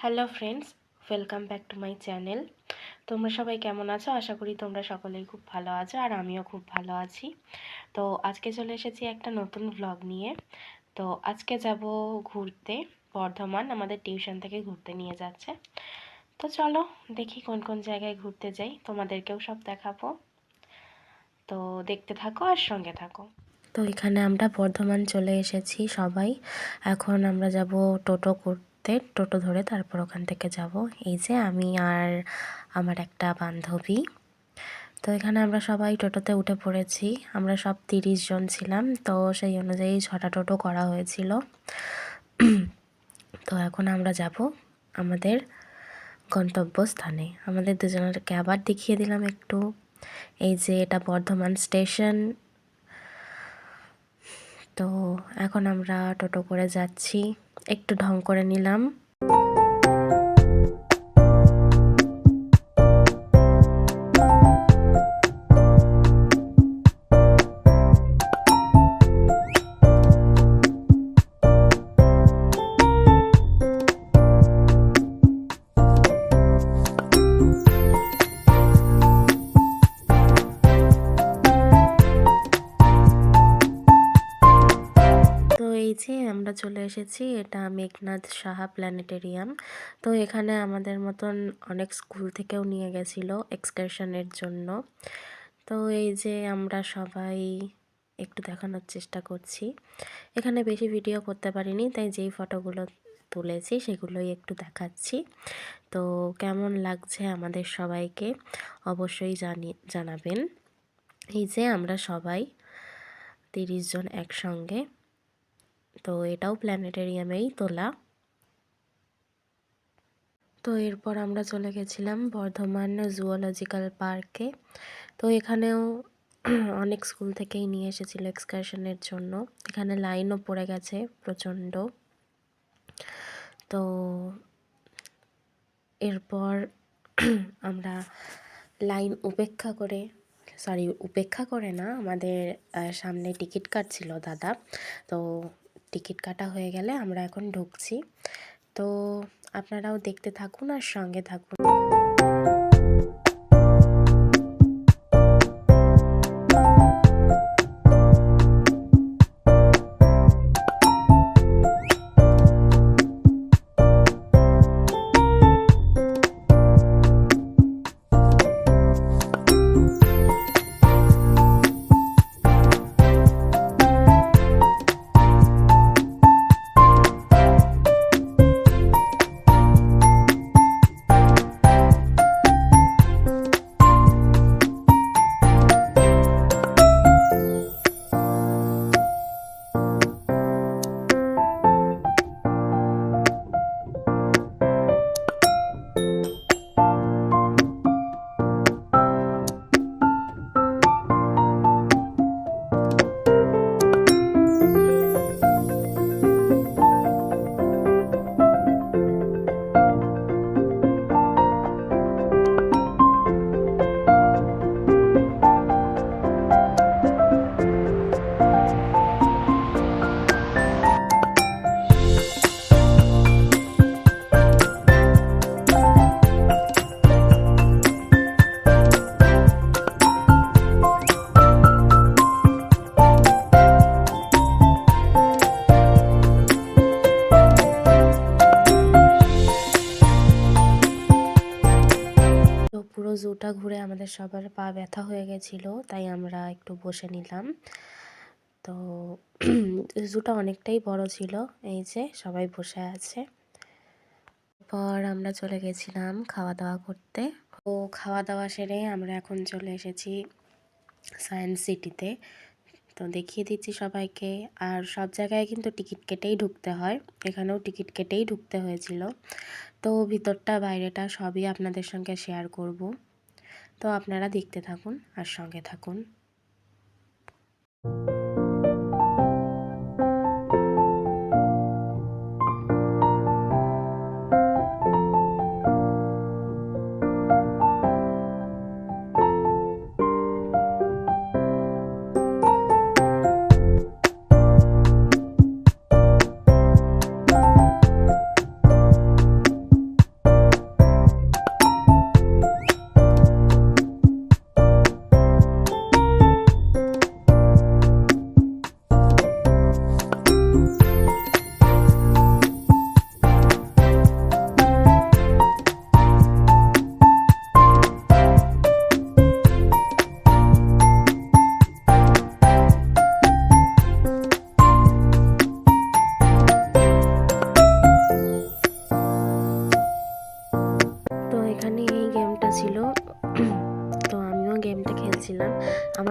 Hello friends, welcome back to my channel. তোমরা সবাই কেমন আছো? আশা করি তোমরা সকলেই খুব ভালো আছো, আর আমিও খুব ভালো আছি। তো আজকে চলে এসেছি একটা নতুন ভ্লগ নিয়ে। তো আজকে যাব ঘুরতে বর্ধমান, আমাদের টিউশন থেকে ঘুরতে নিয়ে যাচ্ছে। তো চলো দেখি কোন কোন জায়গায় ঘুরতে যাই, তোমাদেরকেও সব দেখাবো। তো দেখতে থাকো আর সঙ্গে থাকো। তো এখানে আমরা বর্ধমান চলে এসেছি সবাই। এখন আমরা যাব টোটো করতে, টোটো ধরে তারপর ওখান থেকে যাব। এই যে আমি আর আমার একটা বান্ধবী। তো এখানে আমরা সবাই টোটোতে উঠে পড়েছি। আমরা সব 30 জন ছিলাম, তো সেই অনুযায়ী 6টা টোটো করা হয়েছিল। তো এখন আমরা যাব আমাদের গন্তব্যস্থানে। আমাদের দুজনেরকে আবার দেখিয়ে দিলাম একটু। এই যে এটা বর্ধমান স্টেশন। তো এখন আমরা টোটো করে যাচ্ছি, একটু ঢং করে নিলাম। তো এই যে আমরা চলে এসেছি, এটা মেঘনাদ সাহা প্ল্যানেটেরিয়াম। তো এখানে আমাদের মতন অনেক স্কুল থেকেও নিয়ে গেছিল এক্সকারশনের জন্য। তো এই যে আমরা সবাই একটু দেখানোর চেষ্টা করছি। এখানে বেশি ভিডিও করতে পারিনি, তাই যেই ফটোগুলো তুলেছি সেগুলোই একটু দেখাচ্ছি। তো কেমন লাগছে আমাদের সবাইকে অবশ্যই জানাবেন। এই যে আমরা সবাই 30 জন একসঙ্গে। তো এটাও প্ল্যানেটেরিয়ামেই তোলা। তো এরপর আমরা চলে গেছিলাম বর্ধমান জুওলজিক্যাল পার্কে। তো এখানেও অনেক স্কুল থেকেই নিয়ে এসেছিলো এক্সকারশনের জন্য। এখানে লাইনও পড়ে গেছে প্রচণ্ড। তো এরপর আমরা লাইন উপেক্ষা করে না, আমাদের সামনে টিকিট কাটছিল দাদা। তো টিকিট কাটা হয়ে গেলে আমরা এখন ঢুকছি। তো আপনারাও দেখতে থাকুন আর সঙ্গে থাকুন। তো পুরো জুটা ঘুরে আমাদের সবার পা ব্যথা হয়ে গেছিলো, তাই আমরা একটু বসে নিলাম। তো জুটা অনেকটাই বড় ছিল। এই যে সবাই বসে আছে। পর আমরা চলে গেছিলাম খাওয়া দাওয়া করতে। তো খাওয়া দাওয়া সেরে আমরা এখন চলে এসেছি সায়েন্স সিটিতে। তো দেখিয়ে দিচ্ছি সবাইকে। আর সব জায়গায় কিন্তু টিকিট কেটেই ঢুকতে হয়, এখানেও টিকিট কেটেই ঢুকতে হয়েছিল। তো ভিতরটা বাইরেটা সবই আপনাদের সঙ্গে শেয়ার করব। তো আপনারা দেখতে থাকুন আর সঙ্গে থাকুন।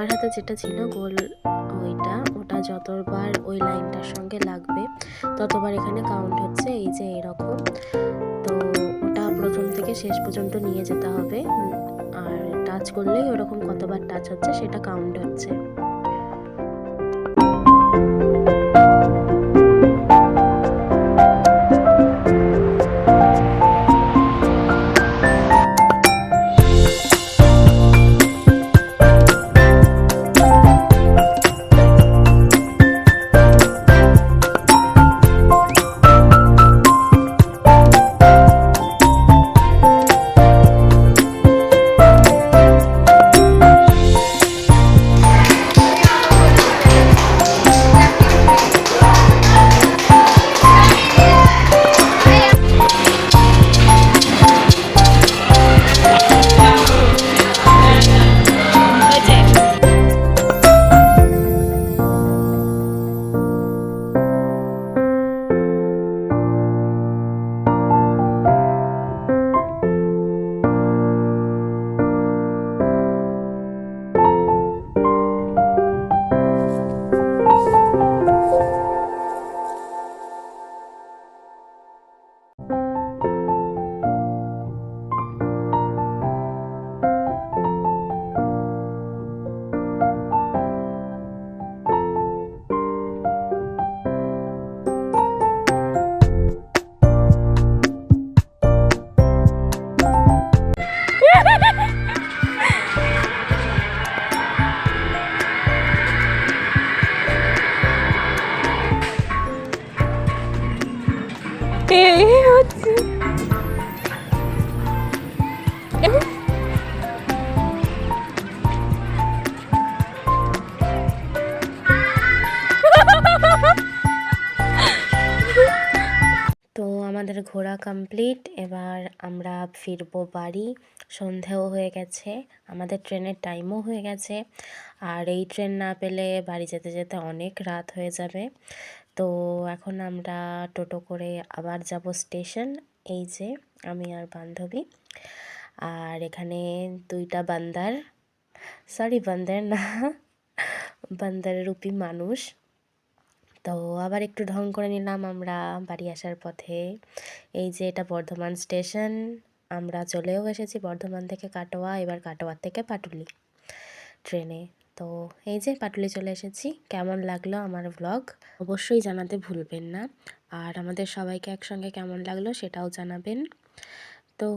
আমার হাতে যেটা ছিল গোল ওটা যতবার ওই লাইনটার সঙ্গে লাগবে ততবার এখানে কাউন্ট হচ্ছে, এই যে এরকম। তো ওটা প্রথম থেকে শেষ পর্যন্ত নিয়ে যেতে হবে, আর টাচ করলেই ওরকম কতবার টাচ হচ্ছে সেটা কাউন্ট হচ্ছে। এই হচ্ছে তো আমাদের ঘোরা কমপ্লিট। এবার আমরা ফিরবো বাড়ি। সন্ধেও হয়ে গেছে, আমাদের ট্রেনের টাইমও হয়ে গেছে, আর এই ট্রেন না পেলে বাড়ি যেতে যেতে অনেক রাত হয়ে যাবে। তো এখন আমরা টোটো করে আবার যাব স্টেশন। এই যে আমি আর বান্ধবী, আর এখানে দুইটা বান্দার না, বান্দার রূপী মানুষ। তো আবার একটু ঢং করে নিলাম আমরা বাড়ি আসার পথে। এই যে এটা বর্ধমান স্টেশন, আমরা চলেও এসেছি বর্ধমান থেকে কাটোয়া, এবার কাটোয়ার থেকে পাটুলি ট্রেনে। তো এই যে পাটুলি চলে এসেছি। কেমন লাগলো আমার ব্লগ অবশ্যই জানাতে ভুলবেন না, আর আমাদের সবাইকে একসঙ্গে কেমন লাগলো সেটাও জানাবেন। তো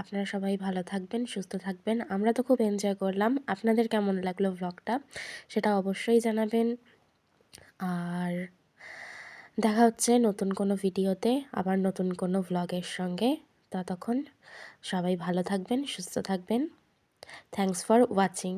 আপনারা সবাই ভালো থাকবেন, সুস্থ থাকবেন। আমরা তো খুব এনজয় করলাম, আপনাদের কেমন লাগলো ব্লগটা সেটা অবশ্যই জানাবেন। আর দেখা হচ্ছে নতুন কোনো ভিডিওতে, আবার নতুন কোনো ভ্লগের সঙ্গে। ততক্ষণ সবাই ভালো থাকবেন, সুস্থ থাকবেন। Thanks for watching.